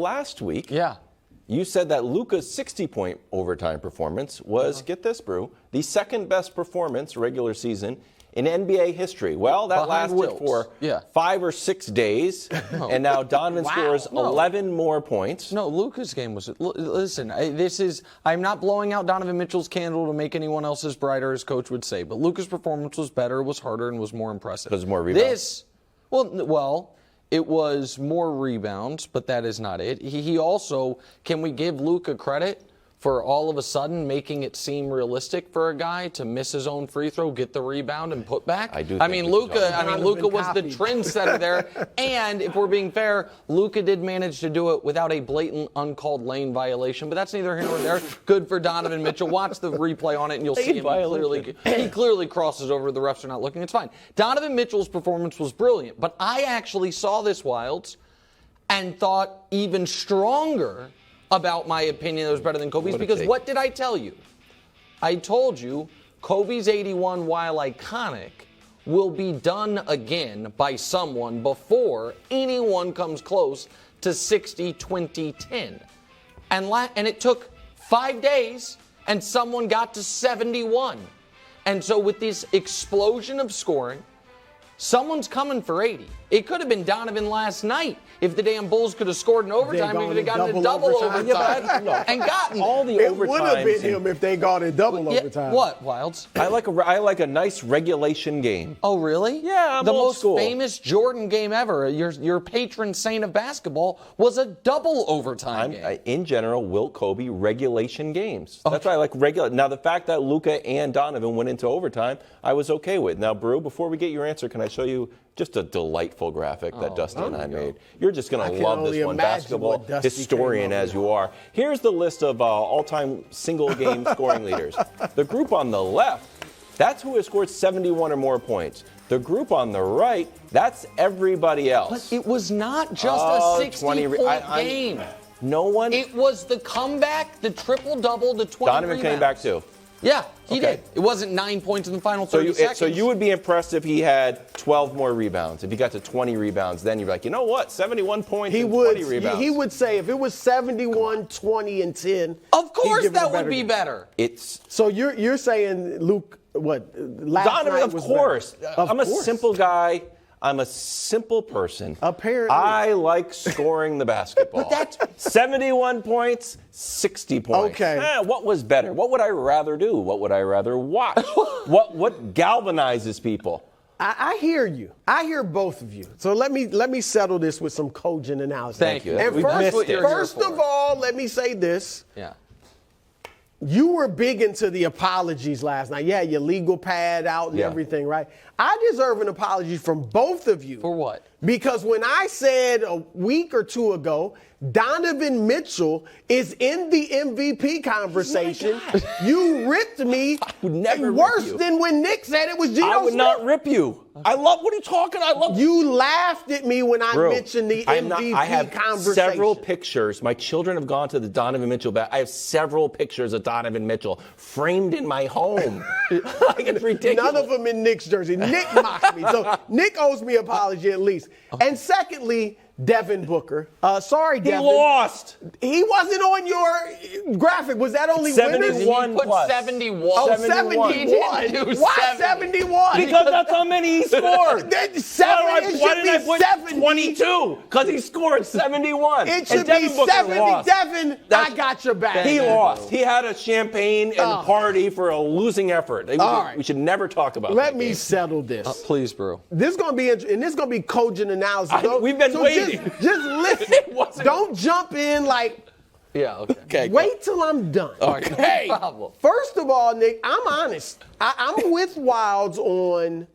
last week. Yeah. You said that Luka's 60-point overtime performance was, get this, Brew, the second best performance regular season in NBA history. Well, that lasted for 5 or 6 days, and now Donovan scores 11 more points. No, Luka's game was. Listen, I'm not blowing out Donovan Mitchell's candle to make anyone else's brighter, as Coach would say, but Luka's performance was better, was harder, and was more impressive. Because more rebounds. It was more rebounds, but that is not it. He also, can we give Luka credit for all of a sudden making it seem realistic for a guy to miss his own free throw, get the rebound, and put back? Luka was the trendsetter there. And if we're being fair, Luka did manage to do it without a blatant uncalled lane violation, but that's neither here nor there. Good for Donovan Mitchell. Watch the replay on it, and you'll see him he clearly crosses over. The refs are not looking. It's fine. Donovan Mitchell's performance was brilliant, but I actually saw this, Wilds, and thought even stronger about my opinion that was better than Kobe's, because what did I tell you? I told you Kobe's 81, while iconic, will be done again by someone before anyone comes close to 60, 20, 10. And it took 5 days, and someone got to 71. And so with this explosion of scoring, someone's coming for 80. It could have been Donovan last night. If the damn Bulls could have scored in overtime, he could have gotten a double overtime and gotten all the overtime. It would have been him if they got a double overtime. What, Wilds? I like a nice regulation game. Oh, really? Yeah, I'm the old most school. famous Jordan game ever. Your patron saint of basketball was a double overtime game. In general, Wilt Kobe regulation games. That's why I like regular. Now, the fact that Luka and Donovan went into overtime, I was okay with. Now, Brew, before we get your answer, can I show you just a delightful graphic that Dusty and I made? You're just going to love this one, basketball historian as you are. Here's the list of all-time single-game scoring leaders. The group on the left, that's who has scored 71 or more points. The group on the right, that's everybody else. But it was not just a 60-point game. No one. It was the comeback, the triple-double, the 20 Donovan rebounds. came back too. Yeah, he did. It wasn't 9 points in the final 30 seconds. So you would be impressed if he had 12 more rebounds. If he got to 20 rebounds, then you'd be like, you know what, 71 points and 20 rebounds. He would say if it was 71, 20, and 10. Of course that would be better. So you're saying Luke, what, last Donovan, night of was course. Better. I'm a simple guy. I'm a simple person. Apparently. I like scoring the basketball. But that's 71 points, 60 points. Okay. What was better? What would I rather do? What would I rather watch? What galvanizes people? I hear you. I hear both of you. So let me settle this with some cogent analysis. Thank you. And first of all, let me say this. Yeah. You were big into the apologies last night. Yeah, your legal pad out and everything, right? I deserve an apology from both of you. For what? Because when I said a week or two ago, Donovan Mitchell is in the MVP conversation, you ripped me worse than when Nick said it was Geno I would Smith. not rip you. I love, what are you talking? I love you laughed at me when I mentioned the MVP I have conversation. several pictures. My children have gone to the Donovan Mitchell back. I have several pictures of Donovan Mitchell framed in my home. Like, it's ridiculous. None of them in Nick's jersey. Nick mocked me. So Nick owes me an apology at least. And secondly, Devin Booker. Sorry, Devin. He lost. He wasn't on your graphic. Was that only winners? 71 He put plus. 71. Oh, 71. 71. Why 71? Because that's how many he scored. Why did I put 22? Because he scored 71. It should be 70. Devin, I got your back. He lost. He had a champagne and party for a losing effort. We should never talk about that. Let me settle this. Please, bro. This is going to be and this is going to be cogent analysis. We've been waiting. Just listen. Don't jump in like. Yeah, okay. Wait till I'm done. Okay. No problem. First of all, Nick, I'm honest. I'm with Wilds on,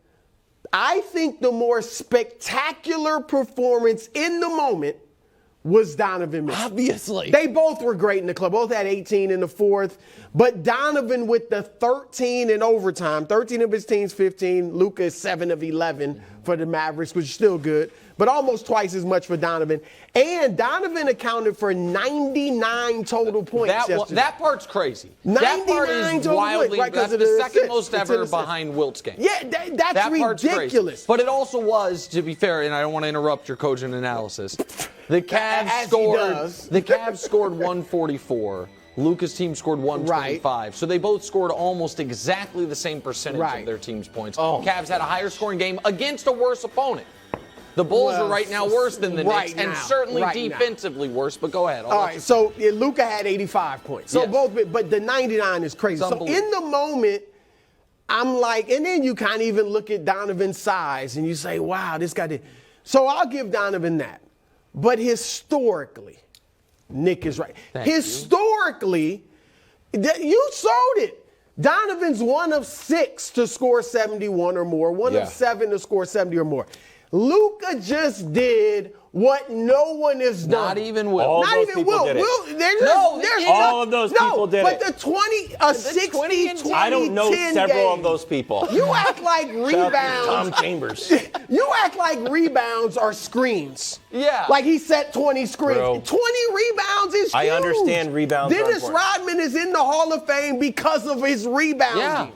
I think the more spectacular performance in the moment was Donovan Mitchell. Obviously. They both were great in the club. Both had 18 in the fourth. But Donovan with the 13 in overtime, 13 of his team's 15. Luka is 7 of 11 for the Mavericks, which is still good. but almost twice as much for Donovan. And Donovan accounted for 99 total points yesterday. That part's crazy. 99 that part is total wildly. points, right, that's the second most ever behind Wilt's game. Yeah, that's that ridiculous. But it also was, to be fair, and I don't want to interrupt your cogent analysis. The Cavs scored 144. Luka's team scored 125. Right. So they both scored almost exactly the same percentage of their team's points. Cavs had a higher scoring game against a worse opponent. The Bulls are right now worse than the Knicks, and certainly defensively worse. But go ahead. All right, so Luka had 85 points. So but the 99 is crazy. So in the moment, I'm like, and then you kind of even look at Donovan's size, and you say, wow, this guy did. So I'll give Donovan that. But historically, Nick is right. Historically, you sold it. Donovan's 1 of 6 to score 71 or more, 1 of 7 to score 70 or more. Luka just did what no one has done. Not even Will. All those people did it. All of those people did it. But the 60-20-10 I don't know several of those people. You act like rebounds. Tom Chambers. You act like rebounds are screens. Yeah. Like he set 20 screens. Bro. 20 rebounds is huge. I understand rebounds. Dennis Rodman is in the Hall of Fame because of his rebounding. Yeah.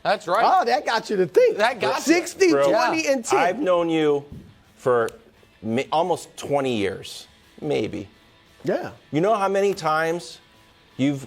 That's right. Oh, that got you to think. That got 60, you. 20, and 10. I've known you for almost 20 years, maybe. Yeah. You know how many times we've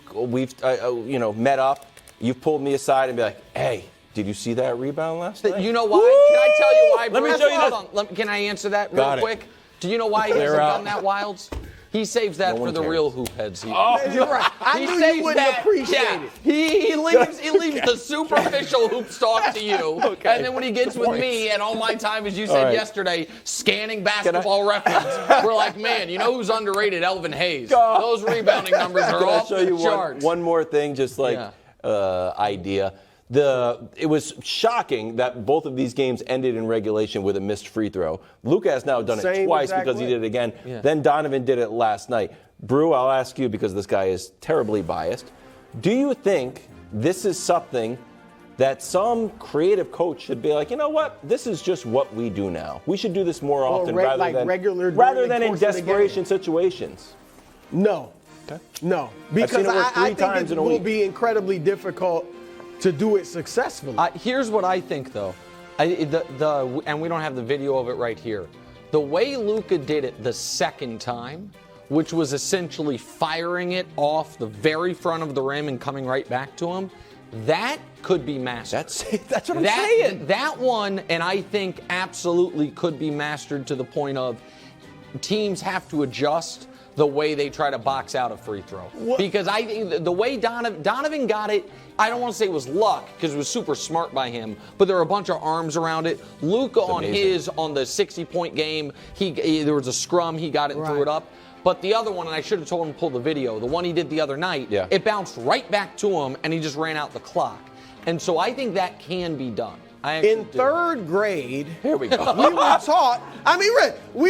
met up, you've pulled me aside and be like, hey, did you see that rebound last night? You know why? Woo! Can I tell you why? Let me show you that. Can I answer that real quick? Do you know why he hasn't done that, Wilds? He saves that for the real hoop heads. You're right. I knew you wouldn't appreciate it. He leaves the superficial hoop talk to you. Okay. And then when he gets with me and all my time, as you said yesterday, scanning basketball reference, we're like, man, you know who's underrated? Elvin Hayes. Those rebounding numbers are off the charts. One more thing, just like idea. It was shocking that both of these games ended in regulation with a missed free throw. Luka has now done it twice because he did it again. Yeah. Then Donovan did it last night. Brew, I'll ask you because this guy is terribly biased. Do you think this is something that some creative coach should be like, you know what? This is just what we do now. We should do this more often rather than in desperation situations. No. Okay. No. Because I think it will be incredibly difficult to do it successfully. Here's what I think, though, and we don't have the video of it right here. The way Luka did it the second time, which was essentially firing it off the very front of the rim and coming right back to him, that could be mastered. That's what I'm saying. That one, and I think absolutely could be mastered to the point of teams have to adjust the way they try to box out a free throw. What? Because I think the way Donovan got it, I don't want to say it was luck because it was super smart by him, but there were a bunch of arms around it. Luka on the 60-point game, there was a scrum, he got it and threw it up. But the other one, and I should have told him to pull the video, the one he did the other night, it bounced right back to him and he just ran out the clock. And so I think that can be done. In third grade, here we go. we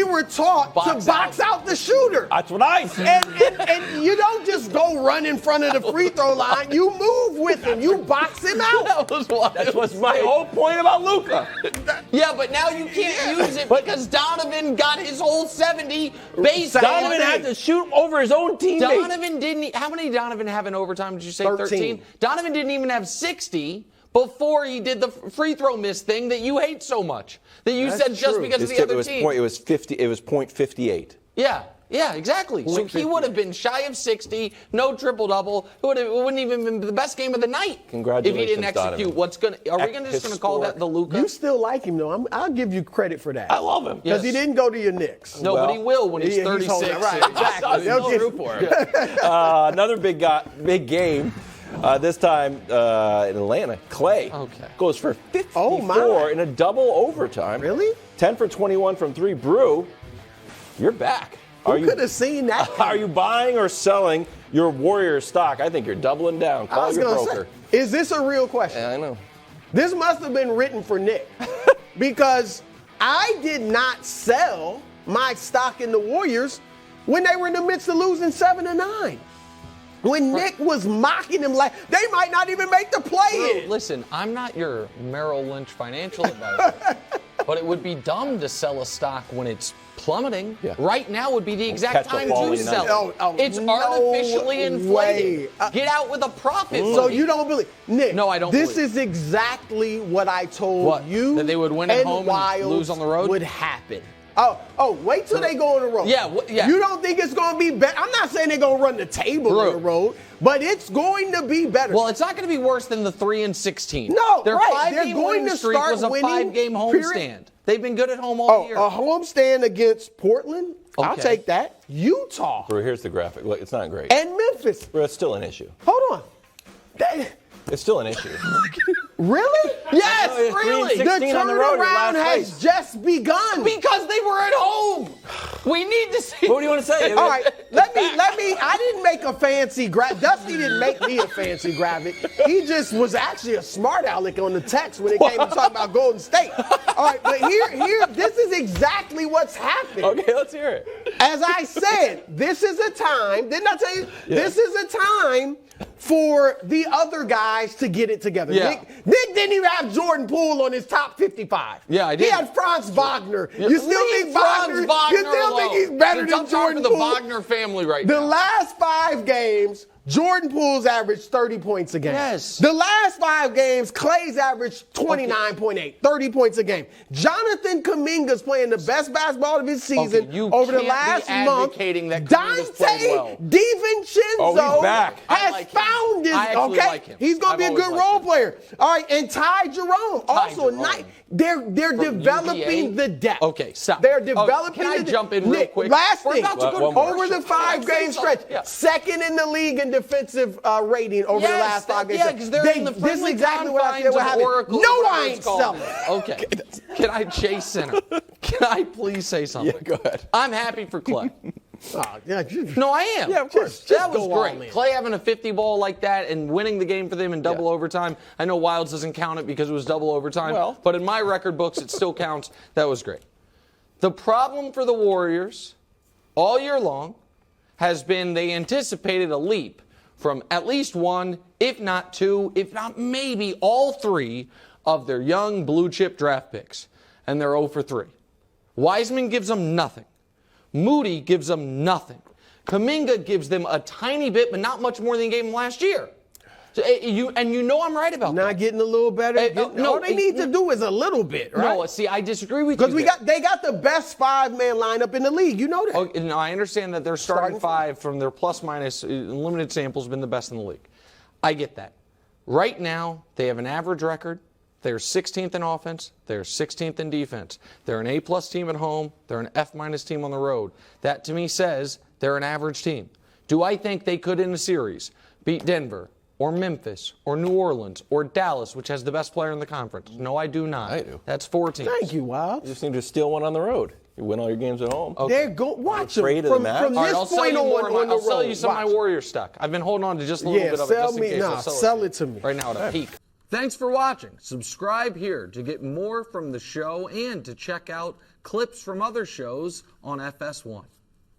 were taught to box out the shooter. That's what I said. And you don't just go run in front of the free throw line. You move with him. You box him out. That was my whole point about Luka. Yeah, but now you can't use it because Donovan got his whole 70 base. Donovan had to shoot over his own teammate. Donovan didn't. How many Donovan have in overtime? Did you say 13? Donovan didn't even have 60. Before he did the free throw miss thing that you hate so much, that you said just because of the other team. It was 50. It was .58. Yeah, exactly. So he would have been shy of 60, no triple-double. It wouldn't even been the best game of the night. Congratulations, if he didn't execute. Donovan. Are we just going to call that the Luka? You still like him, though. I'll give you credit for that. I love him. Because he didn't go to your Knicks. No, but he will when he's 36. Right, exactly. They'll root for him. Another big game. This time in Atlanta, Klay goes for 54 in a double overtime. Really? 10 for 21 from 3. Brew, you're back. Who could have seen that? Are you buying or selling your Warriors stock? I think you're doubling down. Call your broker. Is this a real question? Yeah, I know. This must have been written for Nick because I did not sell my stock in the Warriors when they were in the midst of losing 7-9. When Nick was mocking him like they might not even make the play-in. Listen, I'm not your Merrill Lynch financial advisor. But it would be dumb to sell a stock when it's plummeting. Yeah. Right now would be the exact Catch a time to falling sell it. knife. It's No artificially inflated. way. Get out with a profit. So buddy. you don't believe, Nick? No, I don't This believe. is exactly what I told What? you. That they would win at and home and Wilds lose on the road? Would happen. Oh, wait till they go on the road. Yeah, yeah. You don't think it's going to be better? I'm not saying they're going to run the table on the road, but it's going to be better. Well, it's not going to be worse than the 3-16. No, their right. They're 5-game going winning to streak start was a winning, 5-game period. homestand. They've been good at home all year. A homestand against Portland? I'll Okay. take that. Utah Bro, here's the graphic. Look, it's not great. and Memphis. Bro, it's still an issue. Hold on. It's still an issue. Really? Yes, it's really. 3-16 on the road at turnaround last has place. just begun. Because they were at home. We need to see. What do you want to say? All right, let me. I didn't make a fancy graphic. Dusty didn't make me a fancy graphic. He just was actually a smart aleck on the text when it came to talk about Golden State. All right, but here, this is exactly what's happening. Okay, let's hear it. As I said, this is a time. Didn't I tell you? Yeah. This is a time for the other guys to get it together. Yeah. Nick didn't even have Jordan Poole on his top 55. Yeah, I did. He had Franz Wagner. Yeah. You still Leave think Franz Wagner? You still alone. think he's better Dude, than I'm talking Jordan for the Poole? Wagner family right The now. last 5 games, Jordan Poole's averaged 30 points a game. Yes. The last 5 games, Klay's averaged 29.8, 30 points a game. Jonathan Kuminga's playing the best basketball of his season Okay, you over the can't be last month. advocating that Kuminga's played Dante well. DiVincenzo Oh, he's back. I has like him. found his. I actually Okay, like him. he's going to be a I've good always role liked him. player. All right, and Ty Jerome also Jerome. nice. They're developing UVA? the depth. Okay, stop. They're developing. Can I the jump in real Nick, quick? Last We're thing. about to go to One more. Over the commercial. Can I 5-game say stretch, something? Yeah. second in the league in defensive rating over the last 5 games. Yeah, because they're in the This is friendly exactly what I said. confines What of happened? Oracle. No, whatever I it's ain't called. selling. Okay. Can I chase center? Can I please say something? Yeah, go ahead. I'm happy for Klay. Oh, yeah, No, I am. Yeah, of course. That Just was go all great. in. Klay having a 50 ball like that and winning the game for them in double overtime. I know Wilds doesn't count it because it was double overtime, but in my record books, it still counts. That was great. The problem for the Warriors all year long has been they anticipated a leap from at least 1, if not 2, if not maybe all 3 of their young blue chip draft picks. And they're 0 for 3. Wiseman gives them nothing. Moody gives them nothing. Kuminga gives them a tiny bit, but not much more than he gave them last year. So, you know I'm right about that. Not getting a little better. All they need to do is a little bit, right? No, see, I disagree with you. Because they got the best 5-man lineup in the league. You know that. Oh, no, I understand that their starting 5 from their plus minus limited samples has been the best in the league. I get that. Right now, they have an average record. They're 16th in offense. They're 16th in defense. They're an A-plus team at home. They're an F-minus team on the road. That, to me, says they're an average team. Do I think they could, in a series, beat Denver or Memphis or New Orleans or Dallas, which has the best player in the conference? No, I do not. I do. That's 4 teams. Thank you, Wild. You just need to steal one on the road. You win all your games at home. Okay. They're watch them Afraid of the from match? this All right, I'll sell point you more. on the I'll sell road. you some of my Watch. Warrior stock. I've been holding on to just a little Yeah, bit of it sell just in me- case. nah, I'll sell it to me. right now at a peak. Thanks for watching. Subscribe here to get more from the show and to check out clips from other shows on FS1.